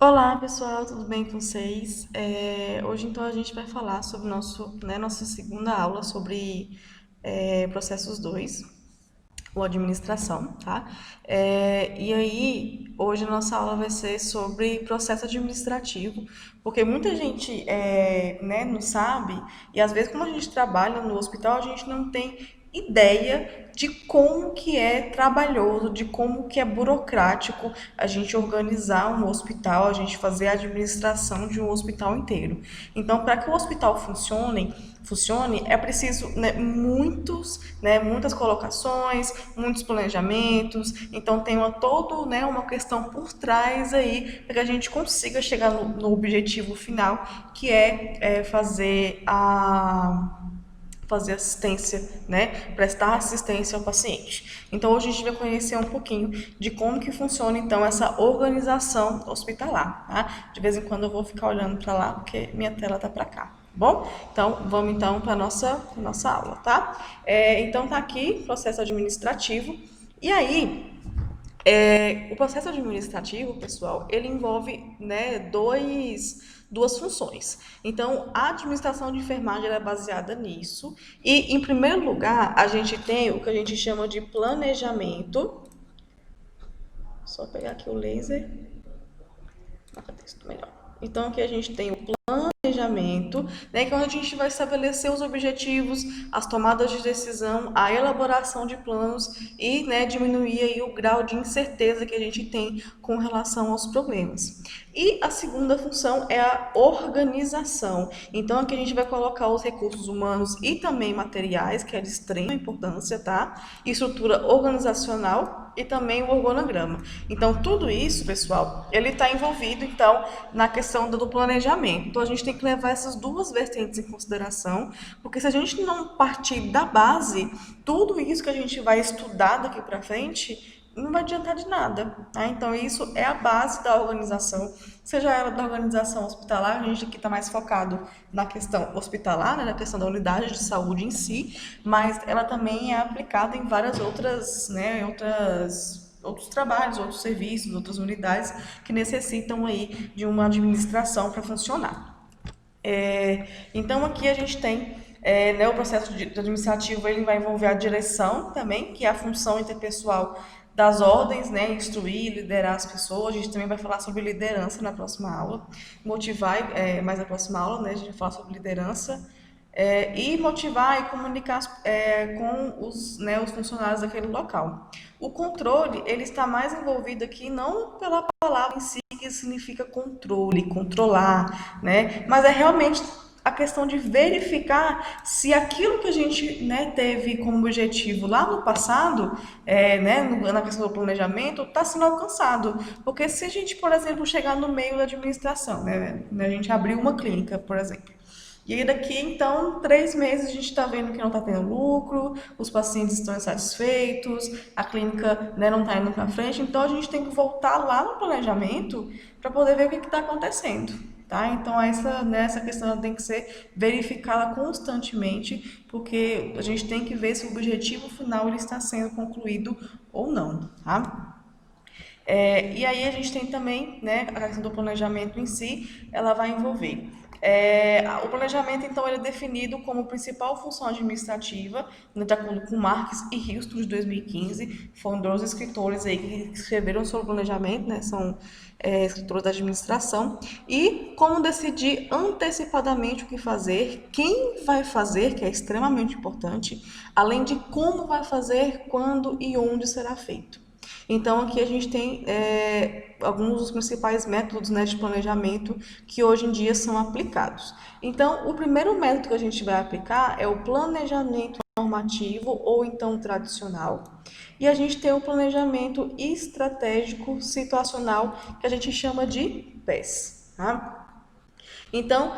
Olá pessoal, tudo bem com vocês? Hoje então a gente vai falar sobre nossa segunda aula sobre processos 2, ou administração, tá? E aí, hoje a nossa aula vai ser sobre processo administrativo, porque muita gente não sabe, e às vezes como a gente trabalha no hospital, a gente não tem ideia de como que é trabalhoso, de como que é burocrático a gente organizar um hospital, a gente fazer a administração de um hospital inteiro. Então, para que o hospital funcione, é preciso, muitas colocações, muitos planejamentos. Então tem uma questão por trás aí para que a gente consiga chegar no objetivo final, que é fazer assistência, né? Prestar assistência ao paciente. Então hoje a gente vai conhecer um pouquinho de como que funciona então essa organização hospitalar, tá? De vez em quando eu vou ficar olhando para lá porque minha tela tá para cá. Bom, então vamos então para nossa aula, tá? Então tá aqui processo administrativo. E aí, o processo administrativo, pessoal, ele envolve, duas funções. Então, a administração de enfermagem é baseada nisso. E, em primeiro lugar, a gente tem o que a gente chama de planejamento. Só pegar aqui o laser. Marca texto melhor. Então, aqui a gente tem o planejamento, né, que é onde a gente vai estabelecer os objetivos, as tomadas de decisão, a elaboração de planos e, né, diminuir aí o grau de incerteza que a gente tem com relação aos problemas. E a segunda função é a organização. Então aqui a gente vai colocar os recursos humanos e também materiais, que é de extrema importância, tá? Estrutura organizacional e também o organograma. Então tudo isso, pessoal, ele está envolvido então na questão do planejamento. Então a gente tem que levar essas duas vertentes em consideração, porque se a gente não partir da base, tudo isso que a gente vai estudar daqui para frente não vai adiantar de nada, tá? Então isso é a base da organização, seja ela da organização hospitalar. A gente aqui está mais focado na questão hospitalar, né, na questão da unidade de saúde em si, mas ela também é aplicada em várias outras, né, outros trabalhos, outros serviços, outras unidades que necessitam aí de uma administração para funcionar. Então aqui a gente tem, o processo administrativo, ele vai envolver a direção também, que é a função interpessoal das ordens, né, instruir, liderar as pessoas. A gente também vai falar sobre liderança na próxima aula, motivar, mais na próxima aula, né, a gente vai falar sobre liderança, e motivar e comunicar com os funcionários daquele local. O controle, ele está mais envolvido aqui não pela palavra em si, que significa controle, controlar, né? Mas é realmente a questão de verificar se aquilo que a gente, né, teve como objetivo lá no passado, na questão do planejamento, está sendo alcançado. Porque se a gente, por exemplo, chegar no meio da administração, né, a gente abriu uma clínica, por exemplo, e aí daqui, então, 3 meses a gente está vendo que não está tendo lucro, os pacientes estão insatisfeitos, a clínica, né, não está indo para frente. Então a gente tem que voltar lá no planejamento para poder ver o que está acontecendo, tá? Então essa questão ela tem que ser verificada constantemente, porque a gente tem que ver se o objetivo final ele está sendo concluído ou não, tá? E aí a gente tem também, né, a questão do planejamento em si, ela vai envolver. O planejamento, então, ele é definido como principal função administrativa, né, de acordo com Marques e Houston, de 2015, foram dois escritores aí que escreveram sobre o planejamento, né, são escritores da administração, e como decidir antecipadamente o que fazer, quem vai fazer, que é extremamente importante, além de como vai fazer, quando e onde será feito. Então, aqui a gente tem alguns dos principais métodos, né, de planejamento que hoje em dia são aplicados. Então, o primeiro método que a gente vai aplicar é o planejamento normativo ou então tradicional. E a gente tem o planejamento estratégico situacional, que a gente chama de PES. Tá? Então,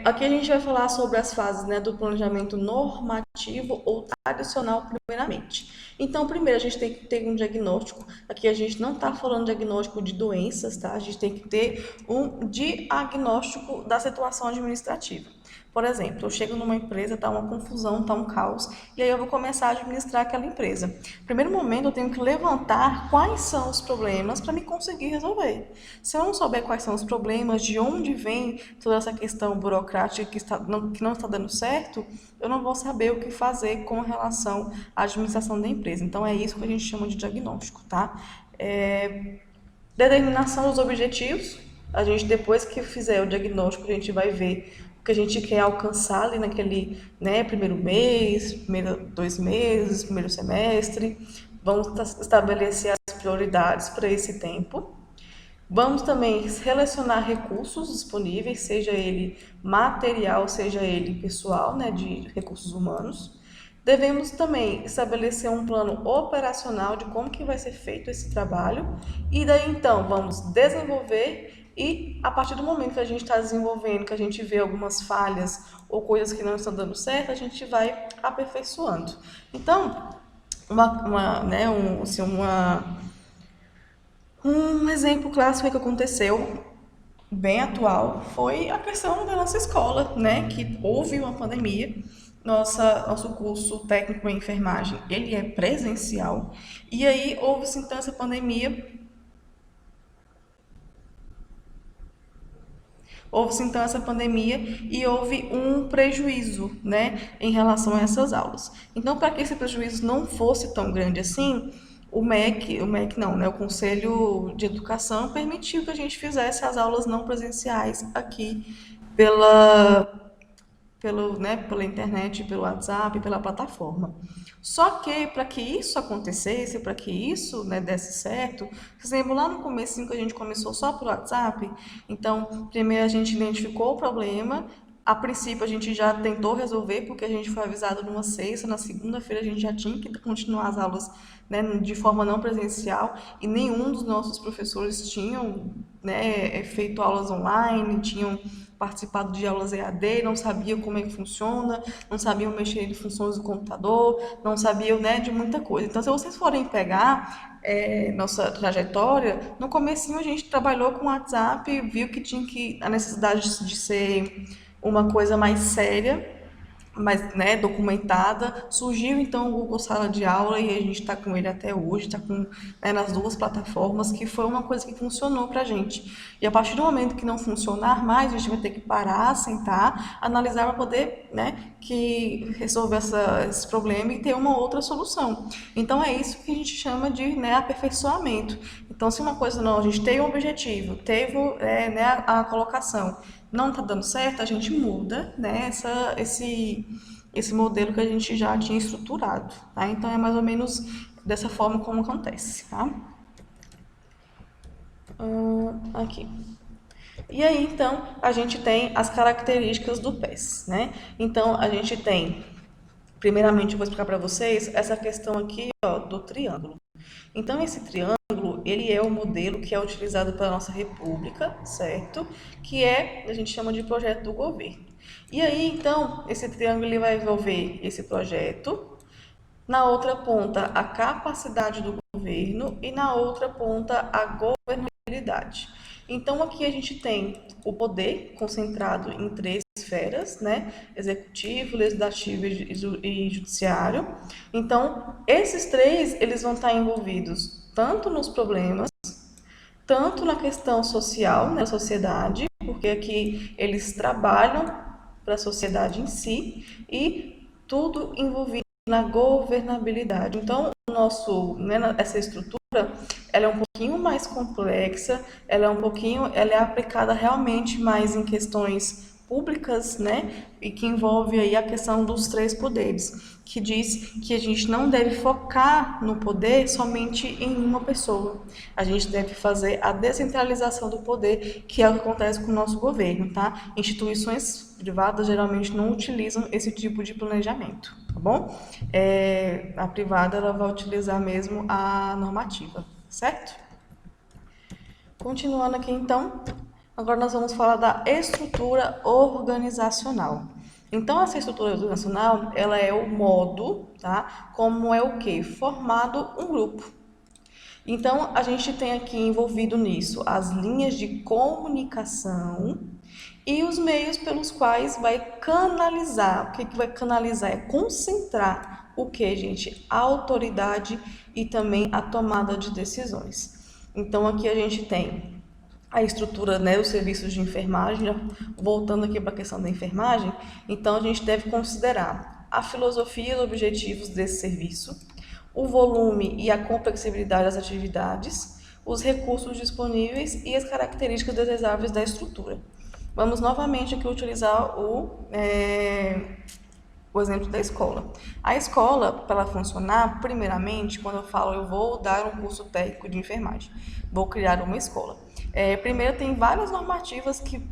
aqui a gente vai falar sobre as fases, né, do planejamento normativo ou tradicional, primeiramente. Então, primeiro a gente tem que ter um diagnóstico. Aqui a gente não está falando de diagnóstico de doenças, tá? A gente tem que ter um diagnóstico da situação administrativa. Por exemplo, eu chego numa empresa, tá uma confusão, tá um caos, e aí eu vou começar a administrar aquela empresa. Primeiro momento, eu tenho que levantar quais são os problemas para me conseguir resolver. Se eu não souber quais são os problemas, de onde vem toda essa questão burocrática que não está dando certo, eu não vou saber o que fazer com relação à administração da empresa. Então, é isso que a gente chama de diagnóstico, tá? Determinação dos objetivos. A gente, depois que fizer o diagnóstico, a gente vai ver o que a gente quer alcançar ali naquele, né, primeiro mês, primeiro 2 meses, primeiro semestre. Vamos estabelecer as prioridades para esse tempo. Vamos também selecionar recursos disponíveis, seja ele material, seja ele pessoal, né, de recursos humanos. Devemos também estabelecer um plano operacional de como que vai ser feito esse trabalho e daí então vamos desenvolver e a partir do momento que a gente está desenvolvendo, que a gente vê algumas falhas ou coisas que não estão dando certo, a gente vai aperfeiçoando. Então, né, um exemplo clássico que aconteceu, bem atual, foi a questão da nossa escola, né? Que houve uma pandemia. Nosso curso técnico em enfermagem, ele é presencial. E aí houve-se então essa pandemia. Houve-se então essa pandemia e houve um prejuízo, né, em relação a essas aulas. Então, para que esse prejuízo não fosse tão grande assim, o MEC não, né, o Conselho de Educação permitiu que a gente fizesse as aulas não presenciais aqui pela pela internet, pelo WhatsApp, pela plataforma. Só que para que isso acontecesse, para que isso, né, desse certo, por exemplo, lá no começo que a gente começou só por WhatsApp, então primeiro a gente identificou o problema, a princípio a gente já tentou resolver porque a gente foi avisado numa sexta, na segunda-feira a gente já tinha que continuar as aulas, né, de forma não presencial e nenhum dos nossos professores tinham, né, feito aulas online, tinham participado de aulas EAD, não sabiam como é que funciona, não sabiam mexer em funções do computador, não sabiam, né, de muita coisa. Então, se vocês forem pegar nossa trajetória, no comecinho a gente trabalhou com o WhatsApp, viu que tinha a necessidade de ser uma coisa mais séria, mais, né, documentada. Surgiu então o Google Sala de Aula e a gente está com ele até hoje, está com, né, nas duas plataformas, que foi uma coisa que funcionou para a gente. E a partir do momento que não funcionar mais, a gente vai ter que parar, sentar, analisar para poder, né, que resolver esse problema e ter uma outra solução. Então é isso que a gente chama de, né, aperfeiçoamento. Então, se uma coisa não, a gente tem um objetivo, teve, né, a colocação, não está dando certo, a gente muda, né, esse modelo que a gente já tinha estruturado, tá? Então é mais ou menos dessa forma como acontece, tá? Aqui. E aí, então, a gente tem as características do PES, né? Então, a gente tem, primeiramente, eu vou explicar para vocês essa questão aqui, ó, do triângulo. Então, esse triângulo, ele é o modelo que é utilizado pela nossa república, certo? Que a gente chama de projeto do governo. E aí, então, esse triângulo ele vai envolver esse projeto, na outra ponta a capacidade do governo e na outra ponta a governabilidade. Então, aqui a gente tem o poder concentrado em três esferas, né? Executivo, legislativo e judiciário. Então, esses três, eles vão estar envolvidos tanto nos problemas, tanto na questão social, né, da sociedade, porque aqui eles trabalham para a sociedade em si, e tudo envolvido na governabilidade. Então, né, essa estrutura, ela é um pouquinho mais complexa, ela é aplicada realmente mais em questões públicas, né, e que envolve aí a questão dos três poderes, que diz que a gente não deve focar no poder somente em uma pessoa. A gente deve fazer a descentralização do poder, que é o que acontece com o nosso governo, tá? Instituições privadas geralmente não utilizam esse tipo de planejamento, tá bom? A privada ela vai utilizar mesmo a normativa, certo? Continuando aqui então, agora nós vamos falar da estrutura organizacional. Então, essa estrutura organizacional, ela é o modo, tá? Como é o quê? Formado um grupo. Então, a gente tem aqui envolvido nisso as linhas de comunicação, E os meios pelos quais vai canalizar. O que que vai canalizar? É concentrar o que, gente? A autoridade e também a tomada de decisões. Então aqui a gente tem a estrutura, né, dos serviços de enfermagem. Já voltando aqui para a questão da enfermagem, então a gente deve considerar a filosofia e os objetivos desse serviço, o volume e a complexibilidade das atividades, os recursos disponíveis e as características desejáveis da estrutura. Vamos novamente aqui utilizar o exemplo da escola. A escola, para ela funcionar, primeiramente, quando eu falo eu vou dar um curso técnico de enfermagem, vou criar uma escola. Primeiro, tem várias normativas que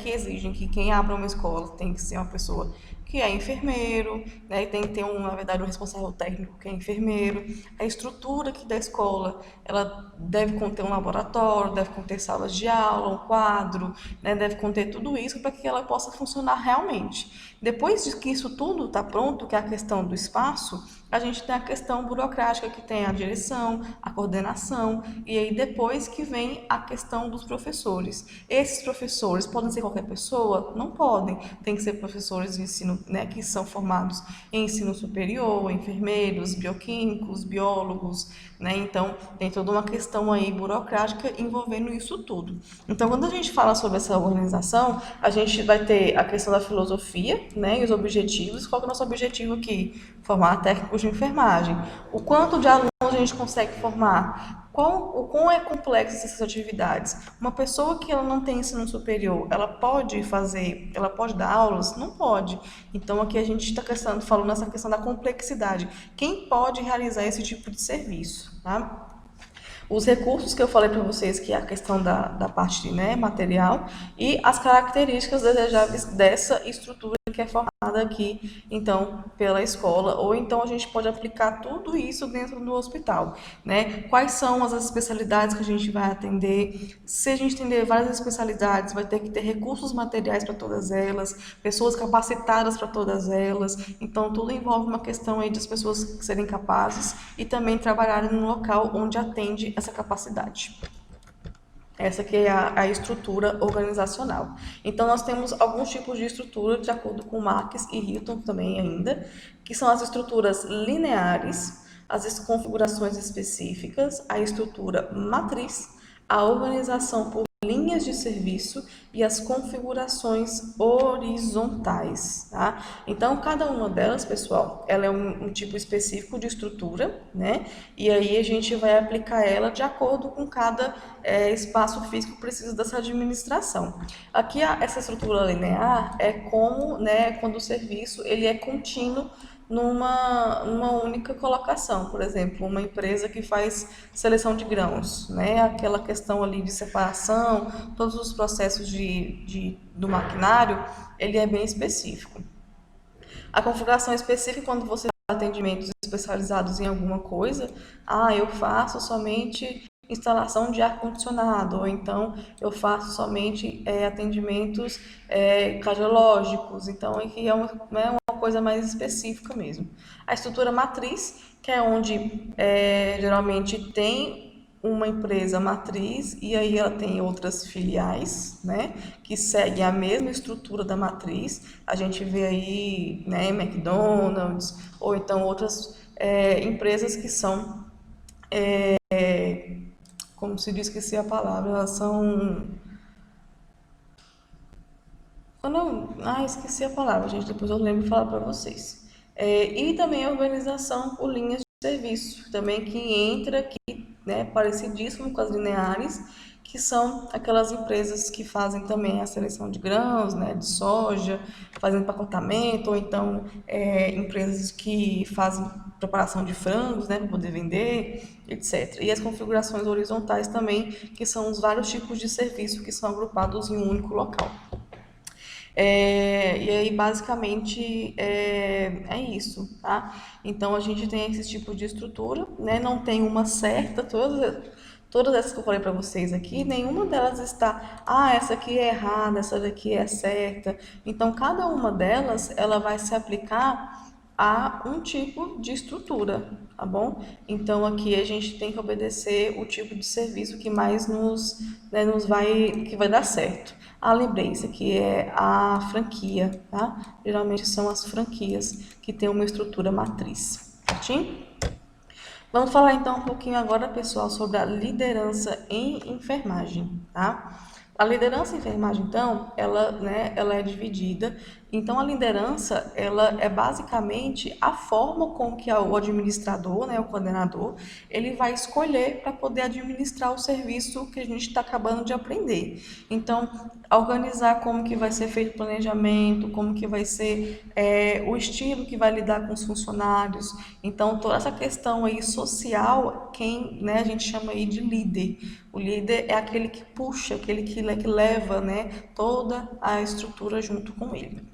exigem que quem abra uma escola tem que ser uma pessoa que é enfermeiro, né, e tem que ter, na verdade, um responsável técnico que é enfermeiro. A estrutura aqui da escola, ela deve conter um laboratório, deve conter salas de aula, um quadro, né, deve conter tudo isso para que ela possa funcionar realmente. Depois de que isso tudo está pronto, que é a questão do espaço, a gente tem a questão burocrática, que tem a direção, a coordenação, e aí depois que vem a questão dos professores. Esses professores podem ser qualquer pessoa? Não podem. Tem que ser professores de ensino, né, que são formados em ensino superior, enfermeiros, bioquímicos, biólogos, né? Então, tem toda uma questão aí burocrática envolvendo isso tudo. Então, quando a gente fala sobre essa organização, a gente vai ter a questão da filosofia, né, e os objetivos. Qual que é o nosso objetivo aqui? Formar técnicos de enfermagem. O quanto de alunos a gente consegue formar? O quão é complexo essas atividades? Uma pessoa que ela não tem ensino superior, ela pode dar aulas? Não pode. Então aqui a gente está falando nessa questão da complexidade. Quem pode realizar esse tipo de serviço, tá? Os recursos que eu falei para vocês, que é a questão da parte, né, material, e as características desejáveis dessa estrutura que é formada aqui, então, pela escola, ou então a gente pode aplicar tudo isso dentro do hospital, né? Quais são as especialidades que a gente vai atender? Se a gente atender várias especialidades, vai ter que ter recursos materiais para todas elas, pessoas capacitadas para todas elas, então tudo envolve uma questão aí das pessoas serem capazes e também trabalharem no local onde atende essa capacidade. Essa que é a estrutura organizacional. Então, nós temos alguns tipos de estrutura, de acordo com Marx e Hilton também ainda, que são as estruturas lineares, as configurações específicas, a estrutura matriz, a organização por linhas de serviço e as configurações horizontais, tá? Então, cada uma delas, pessoal, ela é um tipo específico de estrutura, né? E aí a gente vai aplicar ela de acordo com cada espaço físico que precisa dessa administração. Aqui, essa estrutura linear é como, né, quando o serviço ele é contínuo numa única colocação. Por exemplo, uma empresa que faz seleção de grãos, né? Aquela questão ali de separação, todos os processos do maquinário, ele é bem específico. A configuração específica, quando você faz atendimentos especializados em alguma coisa, eu faço somente instalação de ar-condicionado, ou então eu faço somente atendimentos cardiológicos, então aqui é uma coisa mais específica mesmo. A estrutura matriz, que é onde geralmente tem uma empresa matriz e aí ela tem outras filiais, né, que seguem a mesma estrutura da matriz. A gente vê aí, né, McDonald's ou então outras empresas que são como se diz, esqueci a palavra, elas são... esqueci a palavra, gente, depois eu lembro de falar para vocês. E também a organização por linhas de serviço, também que entra aqui, né, parecidíssimo com as lineares, que são aquelas empresas que fazem também a seleção de grãos, né, de soja, fazem empacotamento, ou então empresas que fazem preparação de frangos, né, para poder vender, etc. E as configurações horizontais também, que são os vários tipos de serviço que são agrupados em um único local. E aí, basicamente, é isso, tá? Então, a gente tem esse tipo de estrutura, né? Não tem uma certa, todas essas que eu falei para vocês aqui, nenhuma delas está, essa aqui é errada, essa daqui é certa. Então, cada uma delas, ela vai se aplicar a um tipo de estrutura, tá bom? Então aqui a gente tem que obedecer o tipo de serviço que mais que vai dar certo. Ah, lembrei, isso aqui é a franquia, tá? Geralmente são as franquias que têm uma estrutura matriz, certinho? Vamos falar então um pouquinho agora, pessoal, sobre a liderança em enfermagem, tá? A liderança em enfermagem, então, ela é dividida. Então, a liderança, ela é basicamente a forma com que o administrador, né, o coordenador, ele vai escolher para poder administrar o serviço que a gente está acabando de aprender. Então, organizar como que vai ser feito o planejamento, como que vai ser o estilo que vai lidar com os funcionários. Então, toda essa questão aí social, né, a gente chama aí de líder. O líder é aquele que puxa, aquele que leva, né, toda a estrutura junto com ele.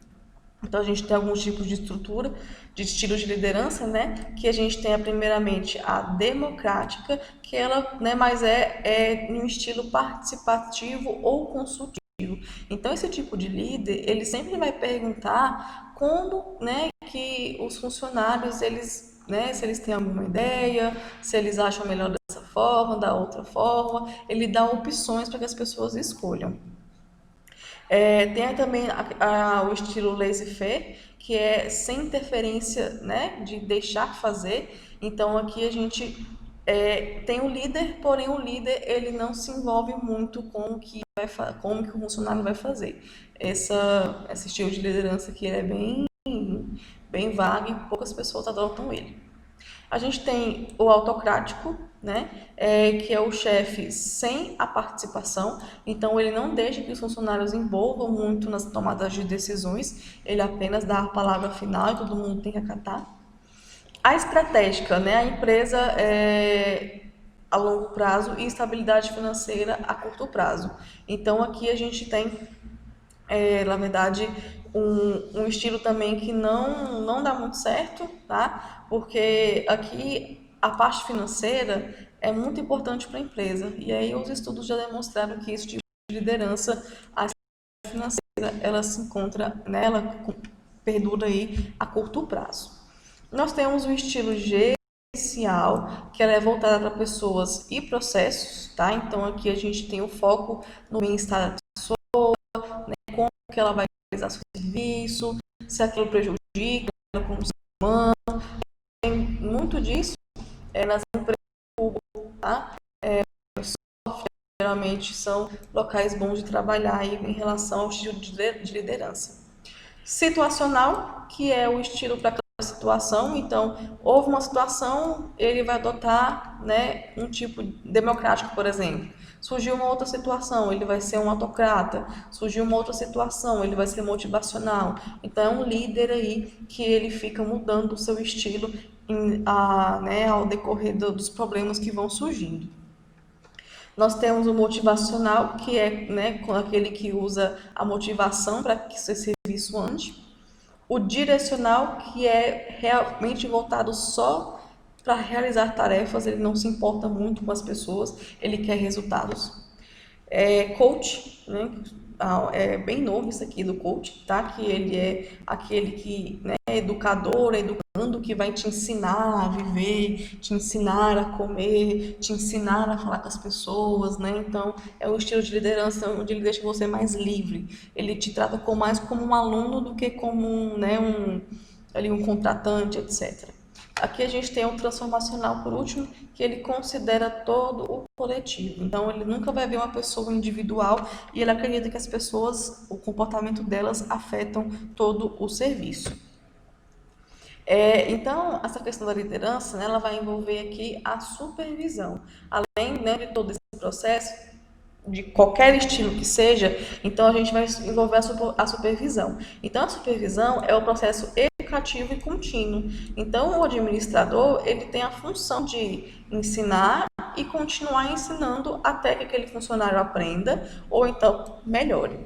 Então, a gente tem alguns tipos de estrutura, de estilos de liderança, né? Que a gente tem, primeiramente, a democrática, que ela, né, mas é um estilo participativo ou consultivo. Então, esse tipo de líder, ele sempre vai perguntar como, né, que os funcionários, eles, né, se eles têm alguma ideia, se eles acham melhor dessa forma, da outra forma, ele dá opções para que as pessoas escolham. Tem também o estilo laissez-faire, que é sem interferência, né, de deixar fazer. Então aqui a gente tem o líder, porém o líder ele não se envolve muito com como que o funcionário vai fazer. Esse estilo de liderança aqui é bem vago e poucas pessoas adotam ele. A gente tem o autocrático, né, que é o chefe sem a participação, então ele não deixa que os funcionários envolvam muito nas tomadas de decisões, ele apenas dá a palavra final e todo mundo tem que acatar. A estratégica, né, a empresa a longo prazo e estabilidade financeira a curto prazo. Então aqui a gente tem na verdade, um estilo também que não dá muito certo, tá? Porque aqui a parte financeira é muito importante para a empresa. E aí os estudos já demonstraram que esse tipo de liderança, a financeira, ela se encontra, né, ela perdura aí a curto prazo. Nós temos o estilo gerencial, que ela é voltada para pessoas e processos, tá? Então aqui a gente tem o foco no bem-estar da pessoa, como que ela vai realizar seu serviço, se aquilo prejudica ela como ser humano. Tem muito disso nas empresas públicas, tá? Geralmente são locais bons de trabalhar aí em relação ao estilo de liderança. Situacional, que é o estilo para aquela situação. Então, houve uma situação, ele vai adotar, né, um tipo democrático, por exemplo. Surgiu uma outra situação, ele vai ser um autocrata. Surgiu uma outra situação, ele vai ser motivacional. Então, é um líder aí que ele fica mudando o seu estilo né, ao decorrer dos problemas que vão surgindo. Nós temos o motivacional, que é, né, aquele que usa a motivação para que seu serviço ande. O direcional, que é realmente voltado só para realizar tarefas, ele não se importa muito com as pessoas, ele quer resultados. Coach, né? É bem novo isso aqui do coach, tá? Que ele é aquele que, né, é educador, educando, que vai te ensinar a viver, te ensinar a comer, te ensinar a falar com as pessoas, né? Então, é um estilo de liderança onde ele deixa você mais livre. Ele te trata mais como um aluno do que como um contratante, etc. Aqui a gente tem um transformacional, por último, que ele considera todo o coletivo. Então, ele nunca vai ver uma pessoa individual e ele acredita que as pessoas, o comportamento delas afetam todo o serviço. Então, essa questão da liderança, né, ela vai envolver aqui a supervisão. Além, né, de todo esse processo, de qualquer estilo que seja, então a gente vai envolver a supervisão. Então, a supervisão é o processo educativo e contínuo. Então, o administrador, ele tem a função de ensinar e continuar ensinando até que aquele funcionário aprenda ou então melhore.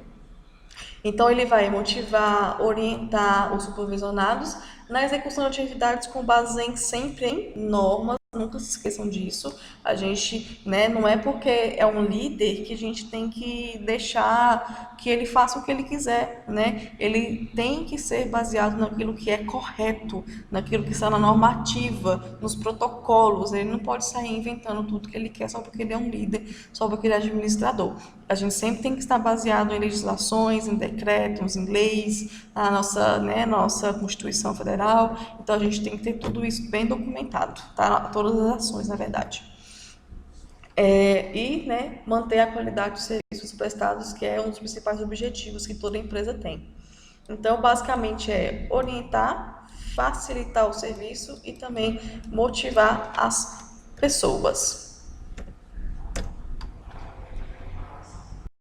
Então, ele vai motivar, orientar os supervisionados na execução de atividades com base sempre em normas Nunca se esqueçam disso. A gente, né, não é porque é um líder que a gente tem que deixar que ele faça o que ele quiser, né? Ele tem que ser baseado naquilo que é correto, naquilo que está na normativa, nos protocolos. Ele não pode sair inventando tudo que ele quer só porque ele é um líder, só porque ele é administrador. A gente sempre tem que estar baseado em legislações, em decretos, em leis, na nossa, né, nossa Constituição Federal. Então a gente tem que ter tudo isso bem documentado, tá? Todas as ações, na verdade. E, né, manter a qualidade dos serviços prestados, que é um dos principais objetivos que toda empresa tem. Então, basicamente é orientar, facilitar o serviço e também motivar as pessoas.